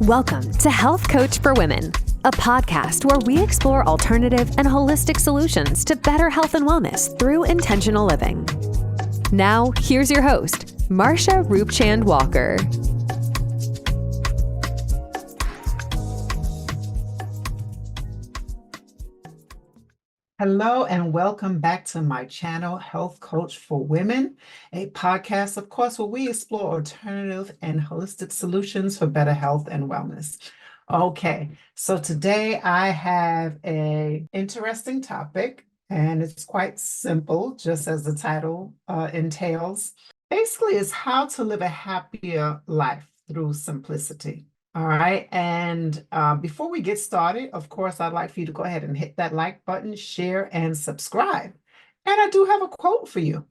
Welcome to Health Coach for Women, a podcast where we explore alternative and holistic solutions to better health and wellness through intentional living. Now, here's your host, Marsha Roopchand-Walker. Hello and welcome back to my channel, Health Coach for Women, a podcast, of course, where we explore alternative and holistic solutions for better health and wellness. Okay, so today I have an interesting topic, and it's quite simple, just as the title entails. Basically, it's how to live a happier life through simplicity. All right. And before we get started, of course, I'd like for you to go ahead and hit that like button, share, and subscribe. And I do have a quote for you.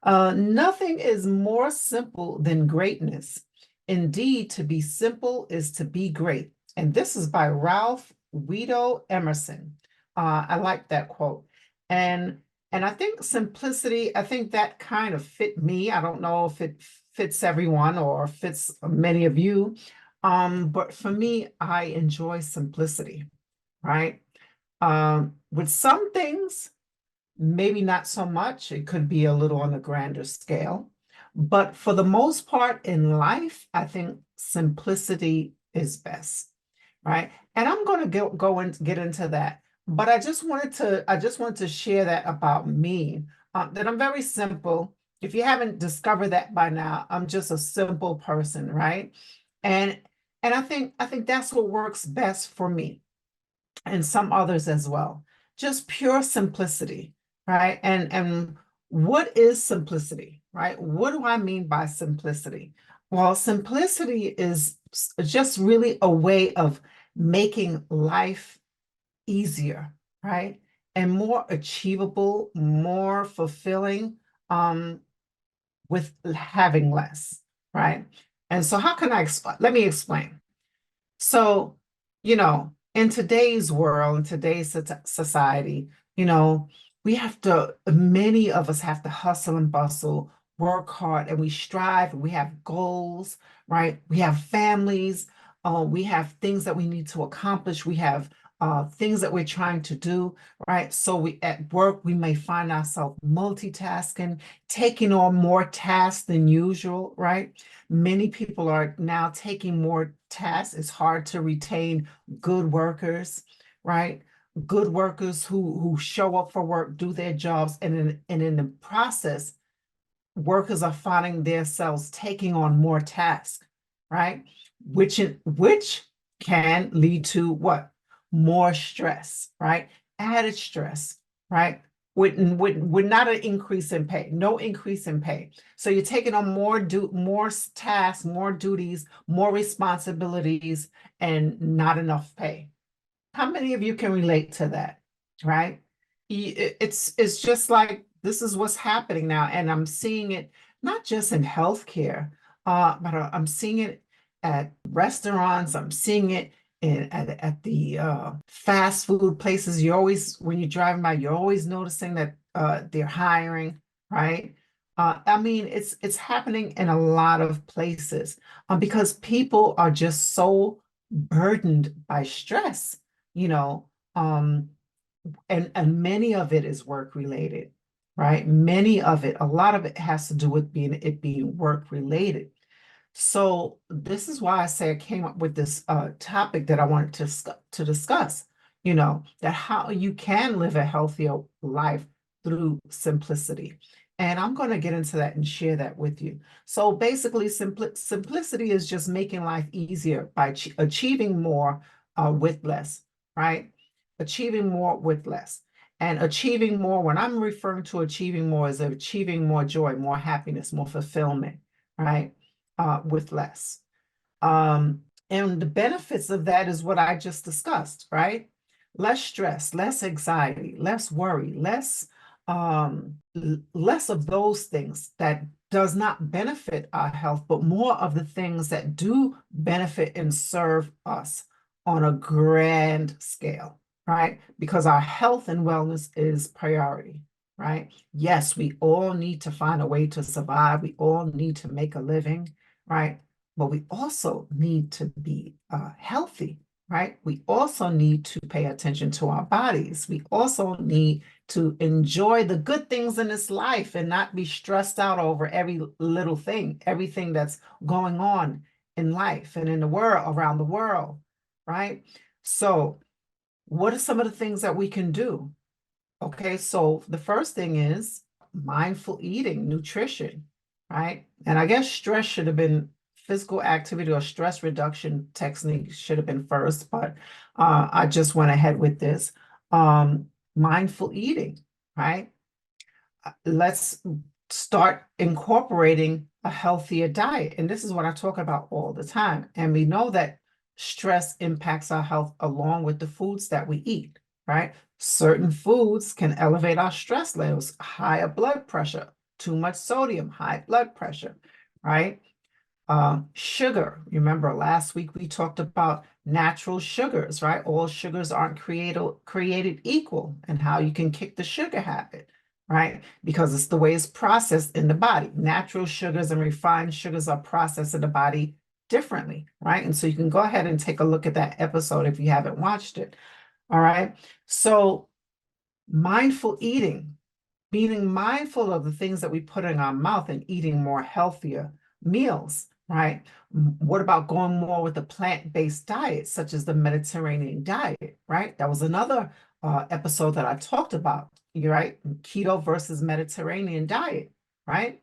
Nothing is more simple than greatness. Indeed, to be simple is to be great. And this is by Ralph Waldo Emerson. I like that quote. And I think simplicity, I think that kind of fit me. I don't know if it fits everyone or fits many of you. But for me, I enjoy simplicity, right? With some things, maybe not so much. It could be a little on a grander scale. But for the most part in life, I think simplicity is best, right? And I'm going to go and get into that. But I just wanted to share that about me, that I'm very simple. If you haven't discovered that by now, I'm just a simple person, right? And I think that's what works best for me and some others as well. Just pure simplicity, right? And what is simplicity, right? What do I mean by simplicity? Well, simplicity is just really a way of making life easier, right? And more achievable, more fulfilling, with having less, right? And so how can I explain? Let me explain. So, in today's world, in today's society, many of us have to hustle and bustle, work hard, and we strive, and we have goals, right? We have families, we have things that we need to accomplish, we have things that we're trying to do, right? So we at work, we may find ourselves multitasking, taking on more tasks than usual, right? Many people are now taking more tasks. It's hard to retain good workers, right? Good workers who show up for work, do their jobs, and in the process, workers are finding themselves taking on more tasks, right? Which can lead to what? More stress, right? Added stress, right? With not an increase in pay, no increase in pay. So you're taking on more tasks, more duties, more responsibilities, and not enough pay. How many of you can relate to that, right? It's just like this is what's happening now, and I'm seeing it not just in healthcare, but I'm seeing it at restaurants. I'm seeing it at the fast food places. When you're driving by, you're always noticing that they're hiring, right? I mean, it's happening in a lot of places because people are just so burdened by stress, you know, um, and many of it is work related, right? A lot of it has to do with being work related. So this is why I say I came up with this topic that I wanted to discuss, that how you can live a healthier life through simplicity. And I'm going to get into that and share that with you. So basically, simplicity is just making life easier by achieving more with less, right? Achieving more with less. And achieving more, when I'm referring to achieving more, is achieving more joy, more happiness, more fulfillment, right? With less. And the benefits of that is what I just discussed, right? Less stress, less anxiety, less worry, less of those things that does not benefit our health, but more of the things that do benefit and serve us on a grand scale, right? Because our health and wellness is priority, right? Yes, we all need to find a way to survive. We all need to make a living, right? but we also need to be healthy, right? We also need to pay attention to our bodies. We also need to enjoy the good things in this life and not be stressed out over every little thing, everything that's going on in life and in the world, around the world, right? So, what are some of the things that we can do? Okay, so the first thing is mindful eating, nutrition, right? And I guess stress should have been physical activity or stress reduction technique should have been first, but I just went ahead with this. Mindful eating, right? Let's start incorporating a healthier diet. And this is what I talk about all the time. And we know that stress impacts our health along with the foods that we eat, right? Certain foods can elevate our stress levels, higher blood pressure, too much sodium, high blood pressure, right? Sugar. Remember last week we talked about natural sugars, right? All sugars aren't created equal and how you can kick the sugar habit, right? Because it's the way it's processed in the body. Natural sugars and refined sugars are processed in the body differently, right? And so you can go ahead and take a look at that episode if you haven't watched it. All right. So mindful eating, being mindful of the things that we put in our mouth and eating more healthier meals, right? What about going more with a plant-based diet, such as the Mediterranean diet, right? That was another episode that I talked about, right? Keto versus Mediterranean diet, right?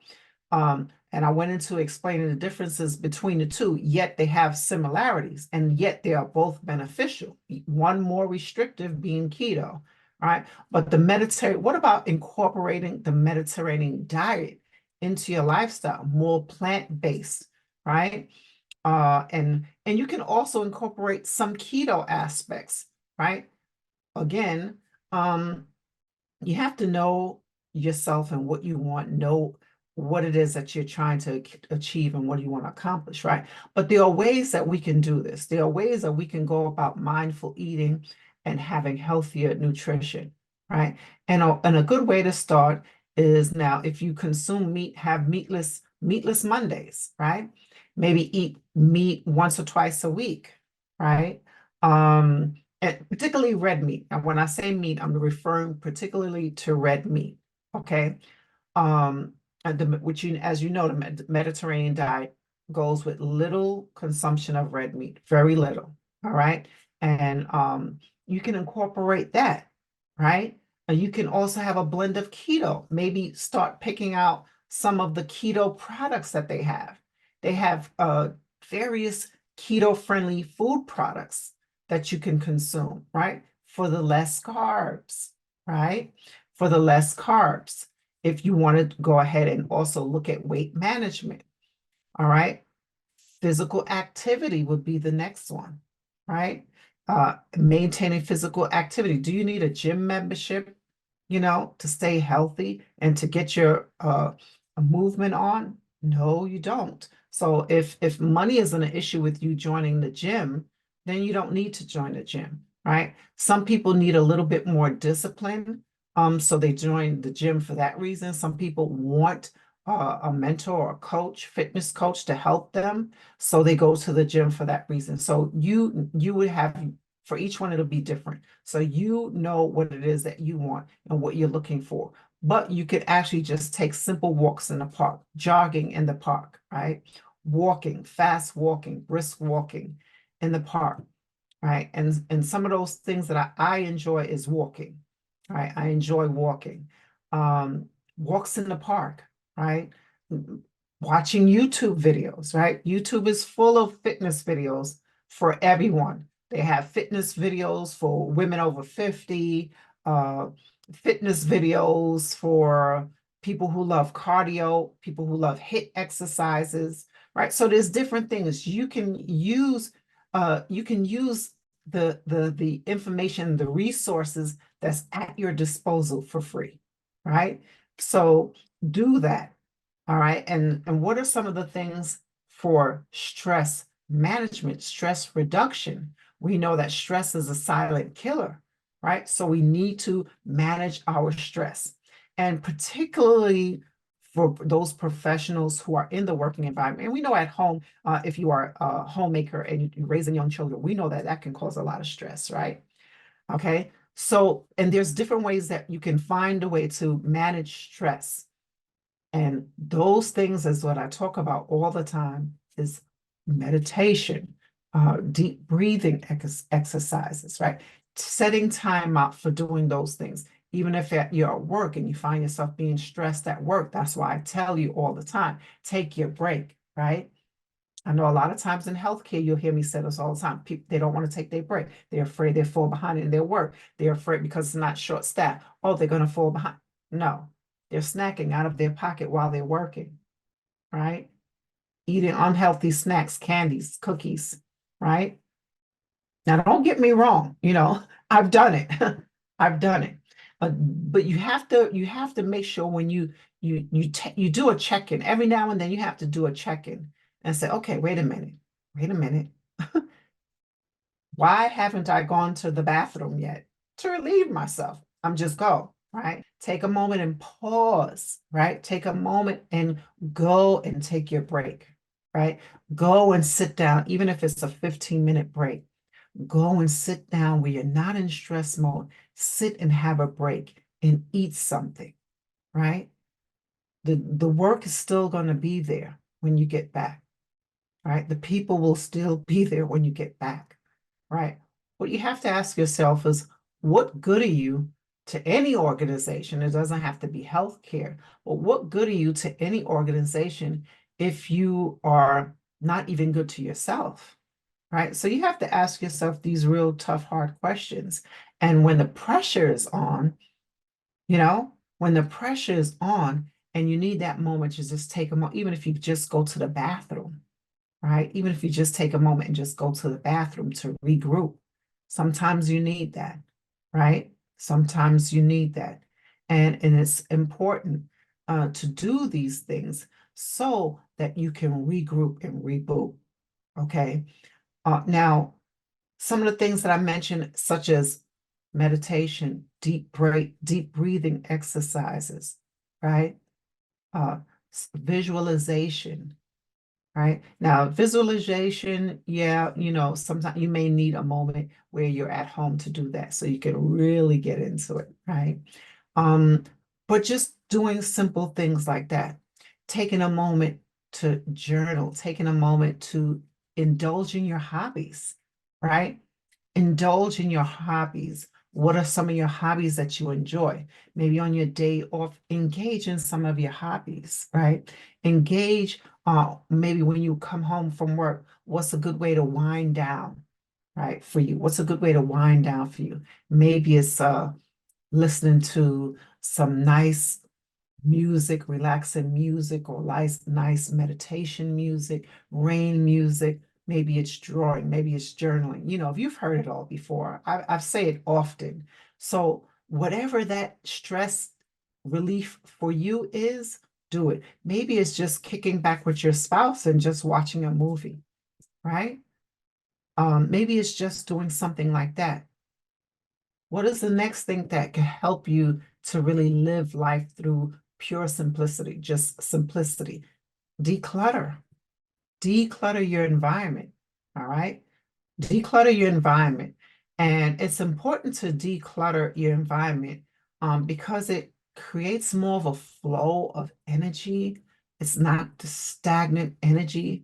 And I went into explaining the differences between the two, yet they have similarities, and yet they are both beneficial. One more restrictive being keto, right? But the Mediterranean, what about incorporating the Mediterranean diet into your lifestyle, more plant-based, right? And you can also incorporate some keto aspects, right? Again, you have to know yourself and what you want, know what it is that you're trying to achieve and what you want to accomplish, right? But there are ways that we can do this. There are ways that we can go about mindful eating and having healthier nutrition, right? And a good way to start is, now if you consume meat, have meatless Mondays, right? Maybe eat meat once or twice a week, right? And particularly red meat. And when I say meat, I'm referring particularly to red meat. Okay. Which as you know, the Mediterranean diet goes with little consumption of red meat, very little. All right. And you can incorporate that, right? And you can also have a blend of keto. Maybe start picking out some of the keto products that they have. They have various keto-friendly food products that you can consume, right? For the less carbs, right? For the less carbs. If you want to go ahead and also look at weight management, all right? Physical activity would be the next one, right? Maintaining physical activity. Do you need a gym membership, to stay healthy and to get your movement on? No, you don't. So if money isn't an issue with you joining the gym, then you don't need to join the gym, right? Some people need a little bit more discipline, so they join the gym for that reason. Some people want a mentor or a coach, fitness coach, to help them, so they go to the gym for that reason. So you would have, for each one, it'll be different. So you know what it is that you want and what you're looking for. But you could actually just take simple walks in the park, jogging in the park, right? Walking, fast walking, brisk walking in the park, right? And some of those things that I enjoy is walking, right? I enjoy walking. Walks in the park, right? Watching YouTube videos, right? YouTube is full of fitness videos for everyone. They have fitness videos for women over 50, fitness videos for people who love cardio, people who love HIIT exercises, right? So there's different things you can use. You can use the information, the resources that's at your disposal for free, right? So do that. All right. And what are some of the things for stress management, stress reduction? We know that stress is a silent killer, right? So we need to manage our stress. And particularly for those professionals who are in the working environment. And we know at home, if you are a homemaker and you're raising young children, we know that that can cause a lot of stress, right? Okay. So, and there's different ways that you can find a way to manage stress. And those things is what I talk about all the time is meditation, deep breathing exercises, right? Setting time out for doing those things. Even if you're at work and you find yourself being stressed at work, that's why I tell you all the time, take your break, right? I know a lot of times in healthcare, you'll hear me say this all the time. People, they don't want to take their break. They're afraid they fall behind in their work. They're afraid because it's not short staff. Oh, they're going to fall behind. No, they're snacking out of their pocket while they're working, right? Eating unhealthy snacks, candies, cookies, right? Now, don't get me wrong. I've done it. I've done it. But you have to make sure when you do a check-in every now and then. You have to do a check-in and say, okay, wait a minute. Why haven't I gone to the bathroom yet to relieve myself? I'm just go, right? Take a moment and pause, right? Take a moment and go and take your break, right? Go and sit down, even if it's a 15-minute break. Go and sit down where you're not in stress mode. Sit and have a break and eat something, right? The work is still going to be there when you get back, right? The people will still be there when you get back, right? What you have to ask yourself is, what good are you to any organization? It doesn't have to be healthcare, but what good are you to any organization if you are not even good to yourself, right? So you have to ask yourself these real tough, hard questions. And when the pressure is on, when the pressure is on and you need that moment to just take a moment, even if you just go to the bathroom, right? Even if you just take a moment and just go to the bathroom to regroup. Sometimes you need that, right? Sometimes you need that. And it's important to do these things so that you can regroup and reboot, okay? Now, some of the things that I mentioned, such as meditation, deep breathing exercises, right? Uh, Visualization, right? Now, visualization, yeah, sometimes you may need a moment where you're at home to do that so you can really get into it, right? Um, but just doing simple things like that, taking a moment to journal, taking a moment to indulge in your hobbies, right? Indulge in your hobbies. What are some of your hobbies that you enjoy? Maybe on your day off, engage in some of your hobbies, right? Engage, maybe when you come home from work, what's a good way to wind down, right, for you? What's a good way to wind down for you? Maybe it's listening to some nice music, relaxing music, or nice meditation music, rain music. Maybe it's drawing, maybe it's journaling. If you've heard it all before, I've say it often. So whatever that stress relief for you is, do it. Maybe it's just kicking back with your spouse and just watching a movie, right? Maybe it's just doing something like that. What is the next thing that can help you to really live life through pure simplicity, just simplicity? Declutter. Declutter your environment. All right. Declutter your environment. And it's important to declutter your environment because it creates more of a flow of energy. It's not the stagnant energy.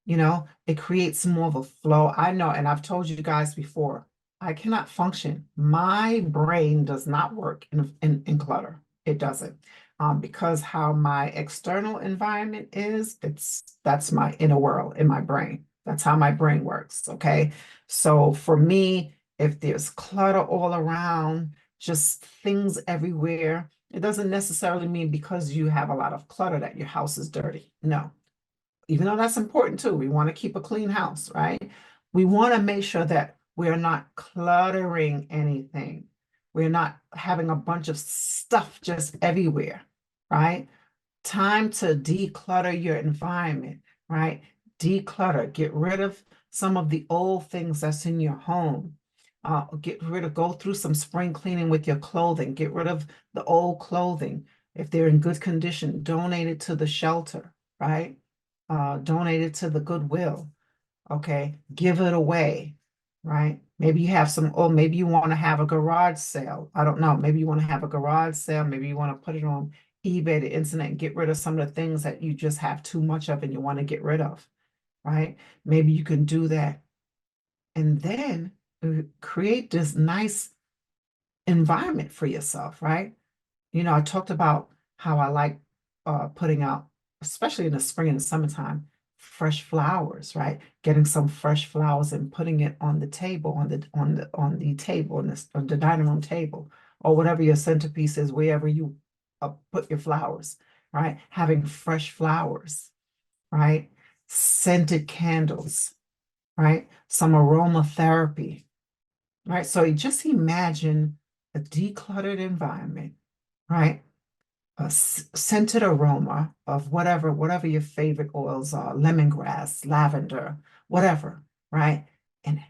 It creates more of a flow. I know, and I've told you guys before, I cannot function. My brain does not work in clutter. It doesn't. Because how my external environment is, that's my inner world in my brain. That's how my brain works. Okay. So for me, if there's clutter all around, just things everywhere, it doesn't necessarily mean because you have a lot of clutter that your house is dirty. No, even though that's important too. We want to keep a clean house, right? We want to make sure that we're not cluttering anything. We're not having a bunch of stuff just everywhere, right? Time to declutter your environment, right? Declutter, get rid of some of the old things that's in your home. Go through some spring cleaning with your clothing, get rid of the old clothing. If they're in good condition, donate it to the shelter, right? Donate it to the Goodwill. Okay, give it away, right? Maybe you have some, or maybe you want to have a garage sale. I don't know. Maybe you want to have a garage sale. Maybe you want to put it on eBay, the internet, and get rid of some of the things that you just have too much of and you want to get rid of, right? Maybe you can do that. And then create this nice environment for yourself, right? I talked about how I like putting out, especially in the spring and the summertime, fresh flowers, right? Getting some fresh flowers and putting it on the table, on the table, on the dining room table, or whatever your centerpiece is, wherever you put your flowers, right? Having fresh flowers, right? Scented candles, right? Some aromatherapy, right? So you just imagine a decluttered environment, right? A scented aroma of whatever your favorite oils are, lemongrass, lavender, whatever, right? And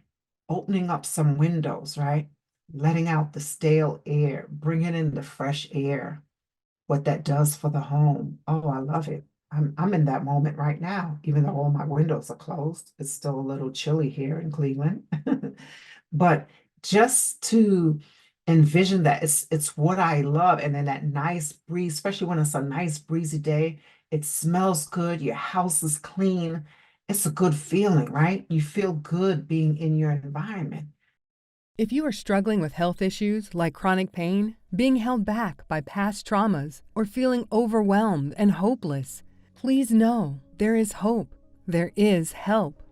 opening up some windows, right? Letting out the stale air, bringing in the fresh air, what that does for the home. Oh, I love it. I'm in that moment right now, even though all my windows are closed. It's still a little chilly here in Cleveland. But just to envision that, it's what I love. And then that nice breeze, especially when it's a nice breezy day, it smells good, your house is clean. It's a good feeling, right? You feel good being in your environment. If you are struggling with health issues like chronic pain, being held back by past traumas, or feeling overwhelmed and hopeless, please know there is hope. There is help.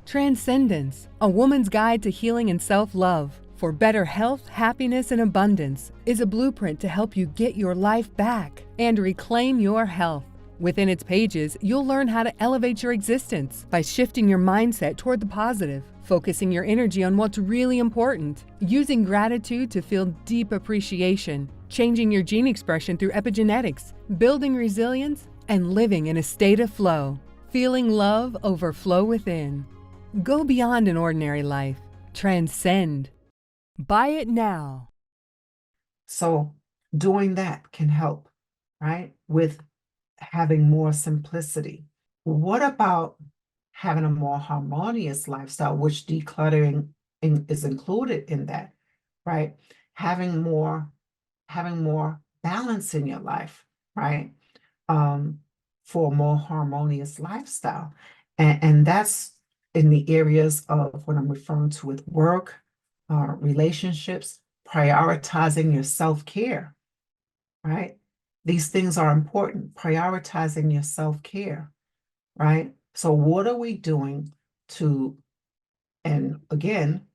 Transcendence, a woman's guide to healing and self-love for better health, happiness, and abundance, is a blueprint to help you get your life back and reclaim your health. Within its pages, you'll learn how to elevate your existence by shifting your mindset toward the positive, focusing your energy on what's really important, using gratitude to feel deep appreciation, changing your gene expression through epigenetics, building resilience, and living in a state of flow, feeling love overflow within. Go beyond an ordinary life. Transcend. Buy it now. So doing that can help, right? With having more simplicity. What about having a more harmonious lifestyle, which decluttering is included in that, right? Having more, having more balance in your life, right? Um, for a more harmonious lifestyle. And that's in the areas of what I'm referring to with work, relationships, prioritizing your self-care, right? These things are important, prioritizing your self-care, right? So what are we doing to, and again,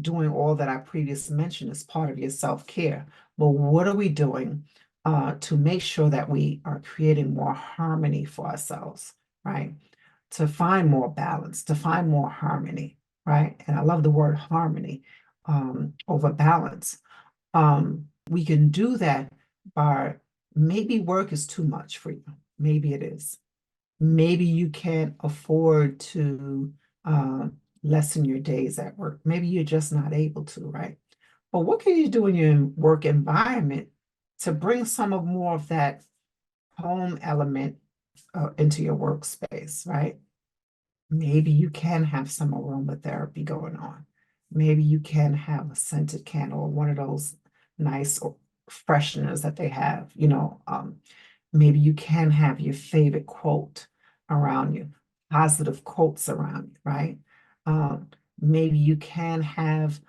doing all that I previously mentioned is part of your self-care, but what are we doing to make sure that we are creating more harmony for ourselves, right? To find more balance, to find more harmony, right? And I love the word harmony over balance. We can do that by, maybe work is too much for you. Maybe it is. Maybe you can't afford to lessen your days at work. Maybe you're just not able to, right? But what can you do in your work environment to bring some of more of that home element into your workspace, right? Maybe you can have some aromatherapy going on. Maybe you can have a scented candle or one of those nice fresheners that they have, maybe you can have your favorite quote around you, positive quotes around you, right? Maybe you can have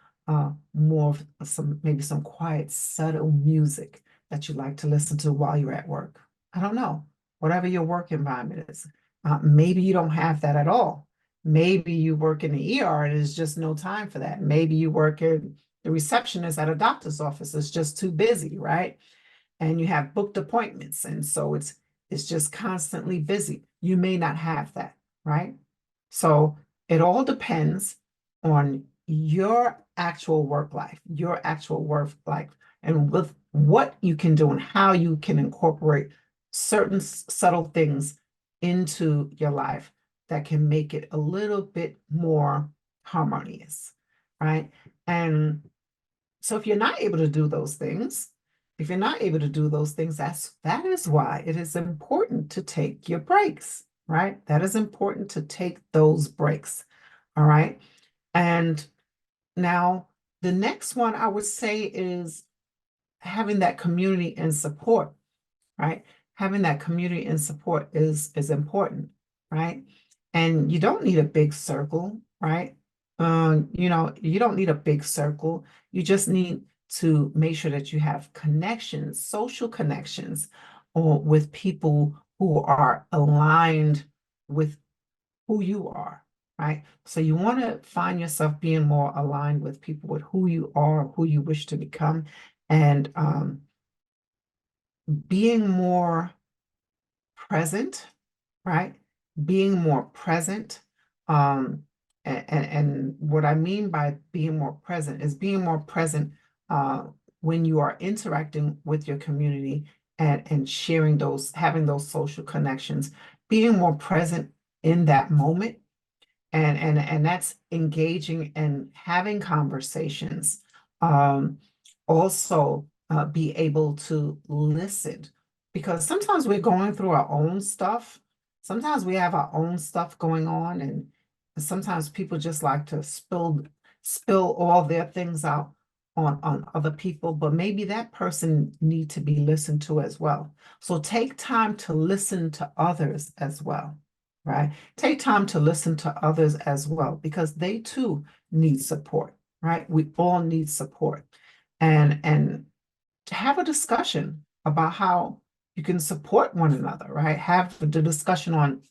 more of maybe some quiet, subtle music that you like to listen to while you're at work. I don't know, whatever your work environment is. Maybe you don't have that at all. Maybe you work in the ER and there's just no time for that. Maybe you work in the receptionist at a doctor's office. It's just too busy, right? And you have booked appointments, and so it's just constantly busy. You may not have that, right? So it all depends on your actual work life, and with what you can do and how you can incorporate certain subtle things into your life that can make it a little bit more harmonious, right? And so if you're not able to do those things, If you're not able to do those things, that is why it is important to take your breaks, right? That is important to take those breaks. All right. And now the next one I would say is having that community and support, right? Having that community and support is important, right? And you don't need a big circle, right? You don't need a big circle. You just need to make sure that you have connections, social connections, or with people who are aligned with who you are, right? So you want to find yourself being more aligned with people with who you are, who you wish to become, and being more present, right? Being more present. And what I mean by being more present is being more present when you are interacting with your community and sharing having those social connections, being more present in that moment. And that's engaging and having conversations. Also, be able to listen, because sometimes we're going through our own stuff. Sometimes we have our own stuff going on, and sometimes people just like to spill all their things out on other people, but maybe that person need to be listened to as well. So take time to listen to others as well, right? Take time to listen to others as well, because they too need support, right? We all need support. And to have a discussion about how you can support one another, right? Have the discussion on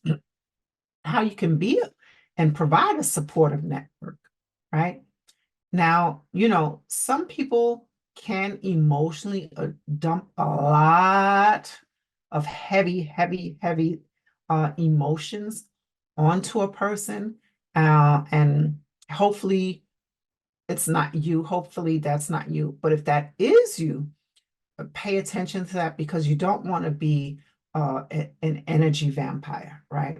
how you can be and provide a supportive network, right? Now, some people can emotionally dump a lot of heavy emotions onto a person. And hopefully it's not you. Hopefully that's not you. But if that is you, pay attention to that, because you don't want to be an energy vampire, right?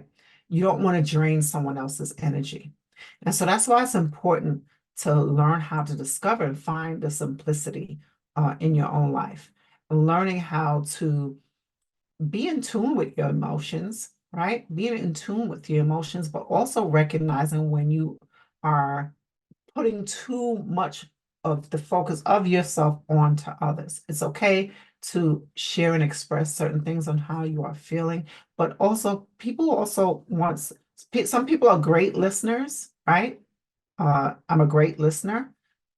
You don't want to drain someone else's energy. And so that's why it's important to learn how to discover and find the simplicity in your own life. Learning how to be in tune with your emotions, right? Being in tune with your emotions, but also recognizing when you are putting too much of the focus of yourself onto others. It's okay to share and express certain things on how you are feeling, but also people also want, some people are great listeners, right? I'm a great listener.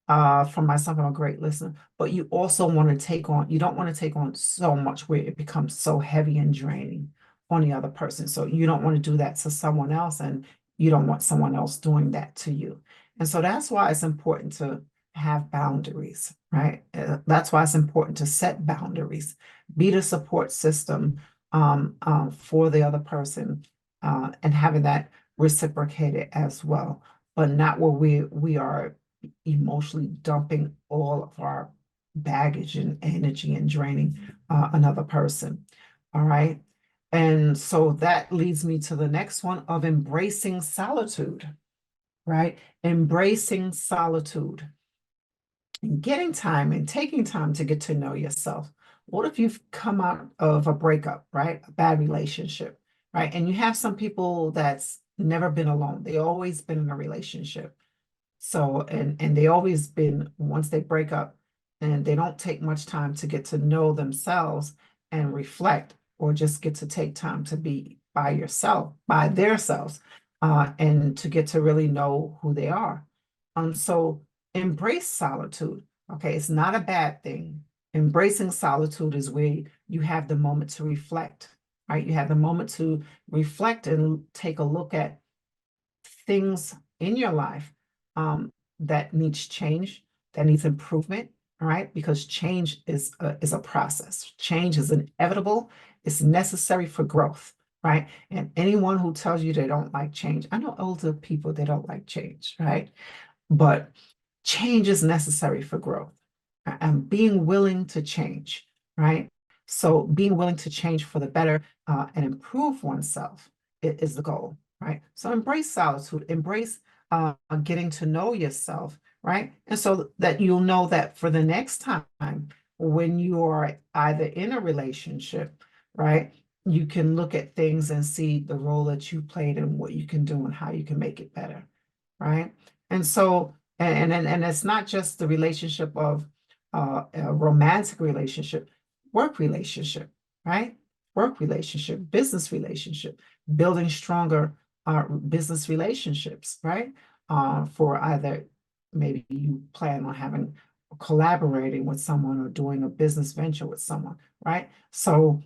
For myself, I'm a great listener, but you also want to you don't want to take on so much where it becomes so heavy and draining on the other person. So you don't want to do that to someone else, and you don't want someone else doing that to you. And so that's why it's important to have boundaries, right? That's why it's important to set boundaries, be the support system for the other person, and having that reciprocated as well, but not where we are emotionally dumping all of our baggage and energy and draining another person. All right. And so that leads me to the next one of embracing solitude, right? Embracing solitude and getting time and taking time to get to know yourself. What if you've come out of a breakup, right? A bad relationship, right? And you have some people that's never been alone. They always been in a relationship. So, and they always been, once they break up, and they don't take much time to get to know themselves and reflect, or just get to take time to be by yourself, by themselves, and to get to really know who they are. So embrace solitude. Okay, it's not a bad thing. Embracing solitude is where you have the moment to reflect, right? You have the moment to reflect and take a look at things in your life that needs change, that needs improvement, all right? Because change is a process. Change is inevitable. It's necessary for growth, right? And anyone who tells you they don't like change, I know older people, they don't like change, right? But change is necessary for growth, and being willing to change, right? So being willing to change for the better and improve oneself is the goal, right? So embrace solitude, embrace getting to know yourself, right? And so that you'll know that for the next time when you are either in a relationship, right, you can look at things and see the role that you played and what you can do and how you can make it better, right? And so, and it's not just the relationship of a romantic relationship, work relationship, right? Work relationship, business relationship, building stronger business relationships, right? For either maybe you plan on having collaborating with someone or doing a business venture with someone, right? So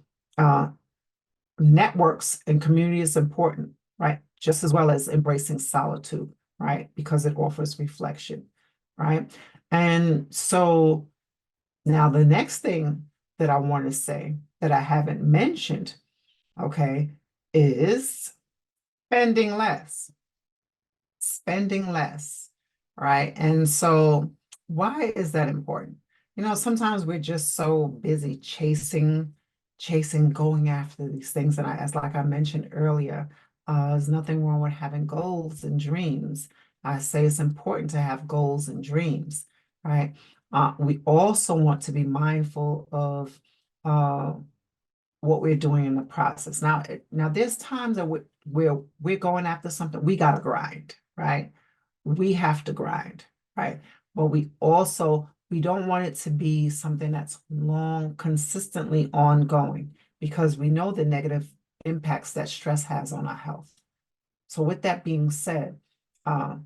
networks and community is important, right? Just as well as embracing solitude, right? Because it offers reflection, right? And so now the next thing that I want to say that I haven't mentioned, okay, is spending less, spending less, right? And so why is that important? You know, sometimes we're just so busy chasing, going after these things. And as like I mentioned earlier, there's nothing wrong with having goals and dreams. I say it's important to have goals and dreams, right? We also want to be mindful of what we're doing in the process. Now there's times that we're going after something, we gotta grind, right? We have to grind, right? But we don't want it to be something that's long, consistently ongoing, because we know the negative impacts that stress has on our health. So with that being said, uh,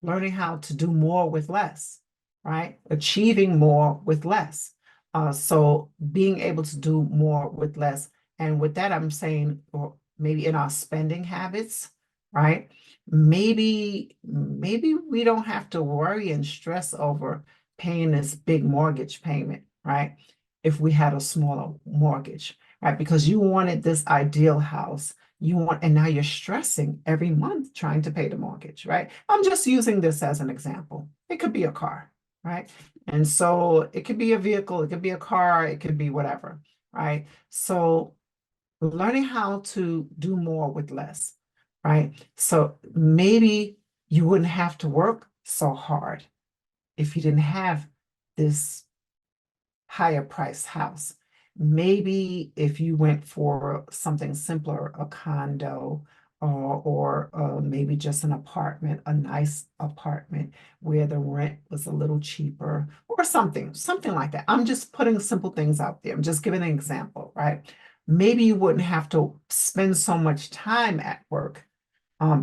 learning how to do more with less, right? Achieving more with less. So being able to do more with less. And with that, I'm saying, or maybe in our spending habits, right? Maybe we don't have to worry and stress over paying this big mortgage payment, right? If we had a smaller mortgage, right? Because you wanted this ideal house, and now you're stressing every month trying to pay the mortgage, right? I'm just using this as an example. It could be a car, right? And so it could be a vehicle, it could be a car, it could be whatever, right? So learning how to do more with less, right? So maybe you wouldn't have to work so hard if you didn't have this higher price house. Maybe if you went for something simpler, a condo, or maybe just an apartment, a nice apartment where the rent was a little cheaper, or something like that. I'm just putting simple things out there. I'm just giving an example, right? Maybe you wouldn't have to spend so much time at work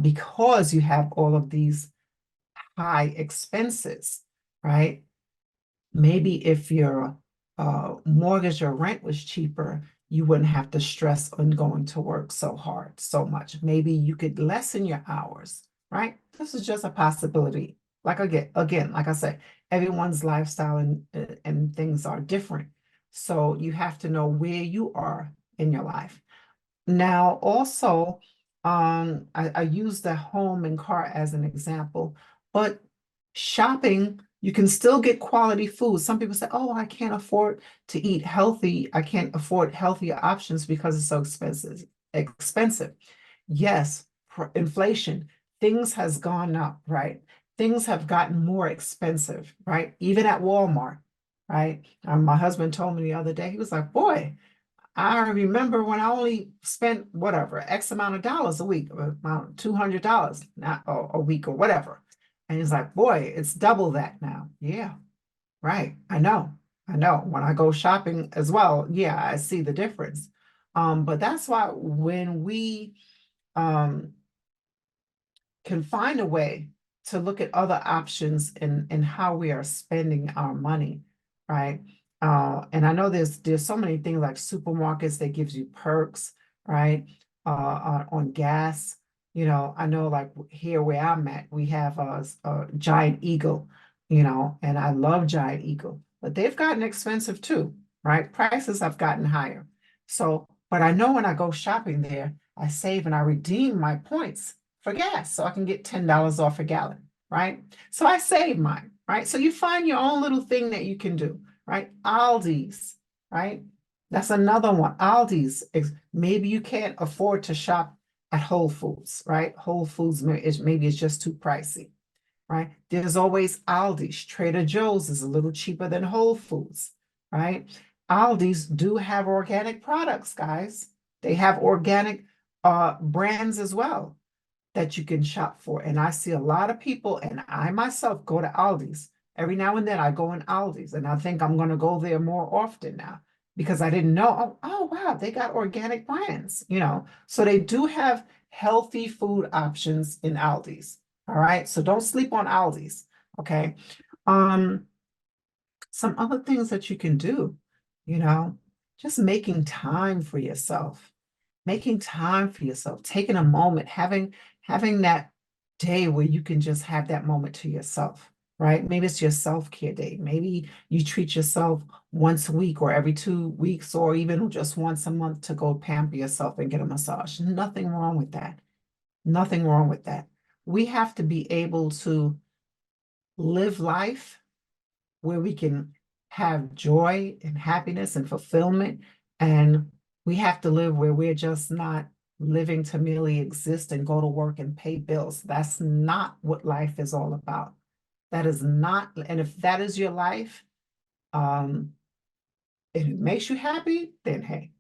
because you have all of these high expenses, right? Maybe if your mortgage or rent was cheaper, you wouldn't have to stress on going to work so hard, so much. Maybe you could lessen your hours, right? This is just a possibility. Like again, like I said, everyone's lifestyle and things are different. So you have to know where you are in your life. Now, also, I use the home and car as an example, but shopping, you can still get quality food. Some people say, oh, I can't afford to eat healthy. I can't afford healthier options because it's so expensive. Yes, for inflation, things has gone up, right? Things have gotten more expensive, right? Even at Walmart, right? My husband told me the other day, he was like, boy, I remember when I only spent whatever, X amount of dollars a week, about $200 not a week or whatever. And he's like, boy, it's double that now. Yeah, right. I know. I know. When I go shopping as well, yeah, I see the difference. But that's why when we um can find a way to look at other options in how we are spending our money, right? And I know there's so many things like supermarkets that gives you perks, right? On gas, you know, I know like here where I'm at, we have a Giant Eagle, you know, and I love Giant Eagle, but they've gotten expensive too, right? Prices have gotten higher. So, but I know when I go shopping there, I save and I redeem my points for gas so I can get $10 off a gallon, right? So I save mine, right? So you find your own little thing that you can do, right? Aldi's, right? That's another one. Aldi's, maybe you can't afford to shop at Whole Foods, right? Whole Foods, maybe it's just too pricey, right? There's always Aldi's. Trader Joe's is a little cheaper than Whole Foods, right? Aldi's do have organic products, guys. They have organic brands as well that you can shop for. And I see a lot of people, and I myself go to Aldi's. Every now and then I go in Aldi's, and I think I'm going to go there more often now because I didn't know. Oh, wow, they got organic brands, you know. So they do have healthy food options in Aldi's. All right. So don't sleep on Aldi's. Okay. Um, some other things that you can do, you know, just making time for yourself, making time for yourself, taking a moment, having that day where you can just have that moment to yourself, right? Maybe it's your self-care day. Maybe you treat yourself once a week or every 2 weeks or even just once a month to go pamper yourself and get a massage. Nothing wrong with that. Nothing wrong with that. We have to be able to live life where we can have joy and happiness and fulfillment. And we have to live where we're just not living to merely exist and go to work and pay bills. That's not what life is all about. That is not, and if that is your life, and it makes you happy, then hey,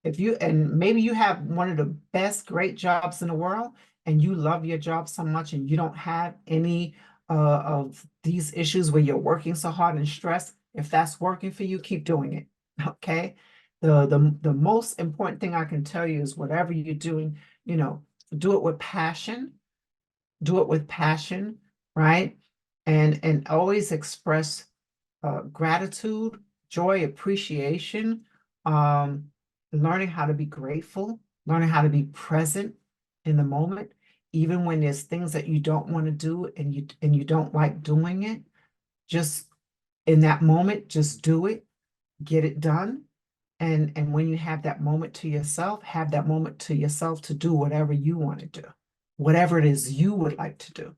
if you, and maybe you have one of the best, great jobs in the world, and you love your job so much, and you don't have any of these issues where you're working so hard and stressed. If that's working for you, keep doing it. Okay. The most important thing I can tell you is whatever you're doing, you know, do it with passion. Do it with passion, right? And always express gratitude, joy, appreciation, um, learning how to be grateful, learning how to be present in the moment, even when there's things that you don't want to do and you don't like doing it. Just in that moment, just do it, get it done. And when you have that moment to yourself, have that moment to yourself to do whatever you want to do, whatever it is you would like to do,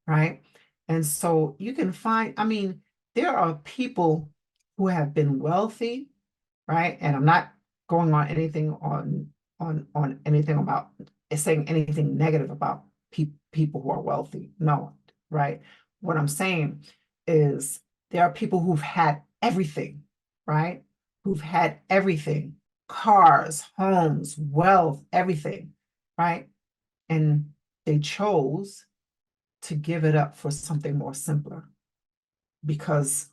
right? And so you can find, I mean, there are people who have been wealthy, right? And I'm not going on anything on anything about saying anything negative about people who are wealthy. No, right? What I'm saying is there are people who've had everything, right? Who've had everything, cars, homes, wealth, everything, right? And they chose to give it up for something more simpler because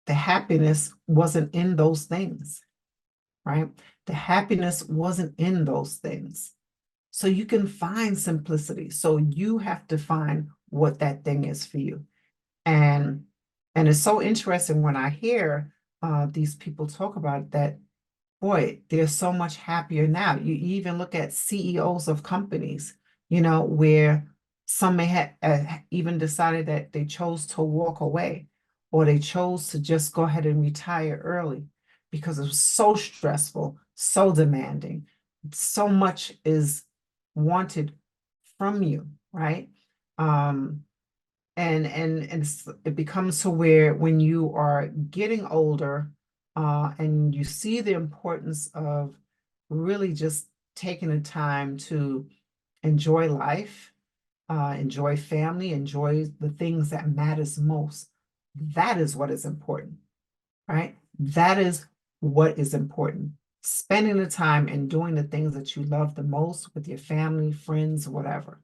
the happiness wasn't in those things, right? The happiness wasn't in those things. So you can find simplicity. So you have to find what that thing is for you. And it's so interesting when I hear these people talk about that, boy, they're so much happier now. You even look at CEOs of companies, you know, where some may have even decided that they chose to walk away or they chose to just go ahead and retire early because it was so stressful, so demanding. So much is wanted from you, right? It becomes to where when you are getting older, and you see the importance of really just taking the time to enjoy life, enjoy family, enjoy the things that matters most. That is what is important, right? That is what is important. Spending the time and doing the things that you love the most with your family, friends, whatever.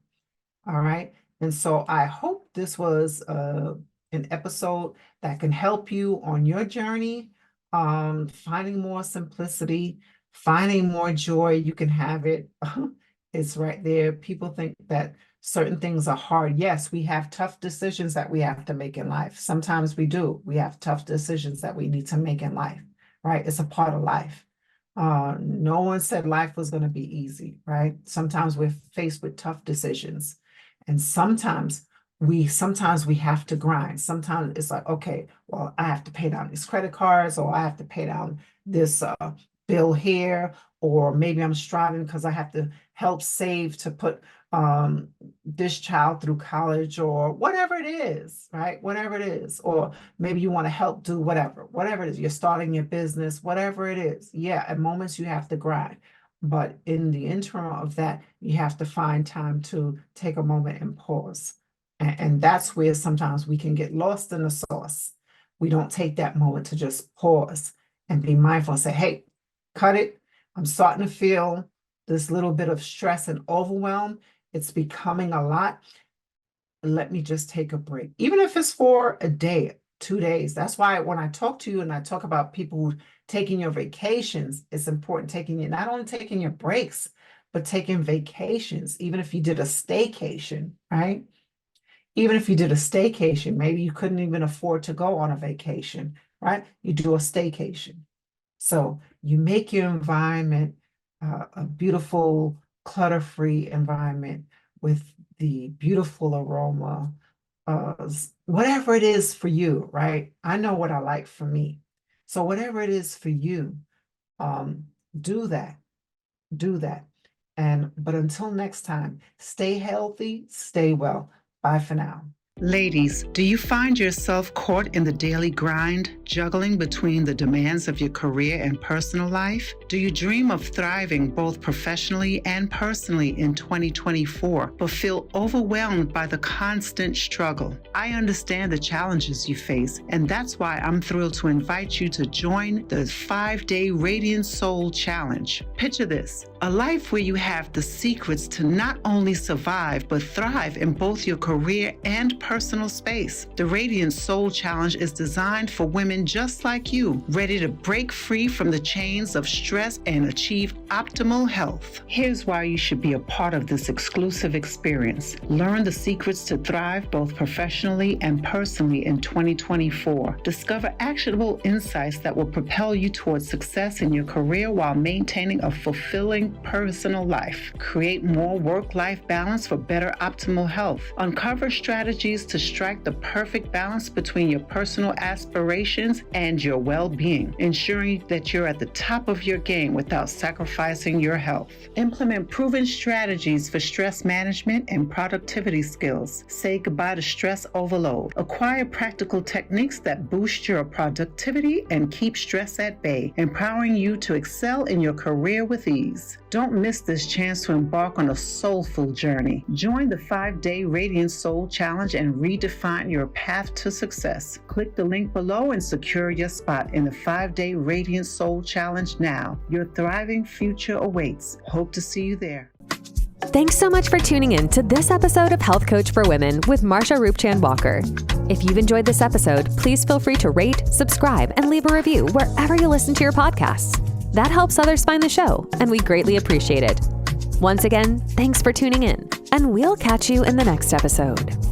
All right. And so I hope this was an episode that can help you on your journey, finding more simplicity, finding more joy. You can have it. It's right there. People think that certain things are hard. Yes, we have tough decisions that we have to make in life. Sometimes we do. We have tough decisions that we need to make in life, right? It's a part of life. No one said life was going to be easy, right? Sometimes we're faced with tough decisions. And sometimes we have to grind. Sometimes it's like, okay, well, I have to pay down these credit cards, or I have to pay down this bill here, or maybe I'm striving because I have to help save to put this child through college, or whatever it is, right? Whatever it is, or maybe you want to help do whatever it is. You're starting your business, whatever it is. Yeah, at moments you have to grind. But in the interim of that, you have to find time to take a moment and pause. And that's where sometimes we can get lost in the sauce. We don't take that moment to just pause and be mindful and say, hey, cut it. I'm starting to feel this little bit of stress and overwhelm. It's becoming a lot. Let me just take a break. Even if it's for a day, 2 days. That's why when I talk to you and I talk about people taking your vacations, it's important not only taking your breaks, but taking vacations. Even if you did a staycation, right? Even if you did a staycation, maybe you couldn't even afford to go on a vacation, right? You do a staycation. So you make your environment a beautiful, clutter-free environment with the beautiful aroma, whatever it is for you, right? I know what I like for me. So whatever it is for you, do that. But until next time, stay healthy, stay well. Bye for now. Ladies, do you find yourself caught in the daily grind, juggling between the demands of your career and personal life? Do you dream of thriving both professionally and personally in 2024, but feel overwhelmed by the constant struggle? I understand the challenges you face, and that's why I'm thrilled to invite you to join the 5-day Radiant Soul Challenge. Picture this: a life where you have the secrets to not only survive, but thrive in both your career and personal space. The Radiant Soul Challenge is designed for women just like you, ready to break free from the chains of stress and achieve optimal health. Here's why you should be a part of this exclusive experience. Learn the secrets to thrive both professionally and personally in 2024. Discover actionable insights that will propel you towards success in your career while maintaining a fulfilling personal life. Create more work-life balance for better optimal health. Uncover strategies to strike the perfect balance between your personal aspirations and your well-being, ensuring that you're at the top of your game without sacrificing your health. Implement proven strategies for stress management and productivity skills. Say goodbye to stress overload. Acquire practical techniques that boost your productivity and keep stress at bay, empowering you to excel in your career with ease. Don't miss this chance to embark on a soulful journey. Join the 5-day Radiant Soul Challenge and redefine your path to success. Click the link below and secure your spot in the 5-day Radiant Soul Challenge now. Your thriving future awaits. Hope to see you there. Thanks so much for tuning in to this episode of Health Coach for Women with Marsha Roopchand-Walker. If you've enjoyed this episode, please feel free to rate, subscribe, and leave a review wherever you listen to your podcasts. That helps others find the show, and we greatly appreciate it. Once again, thanks for tuning in, and we'll catch you in the next episode.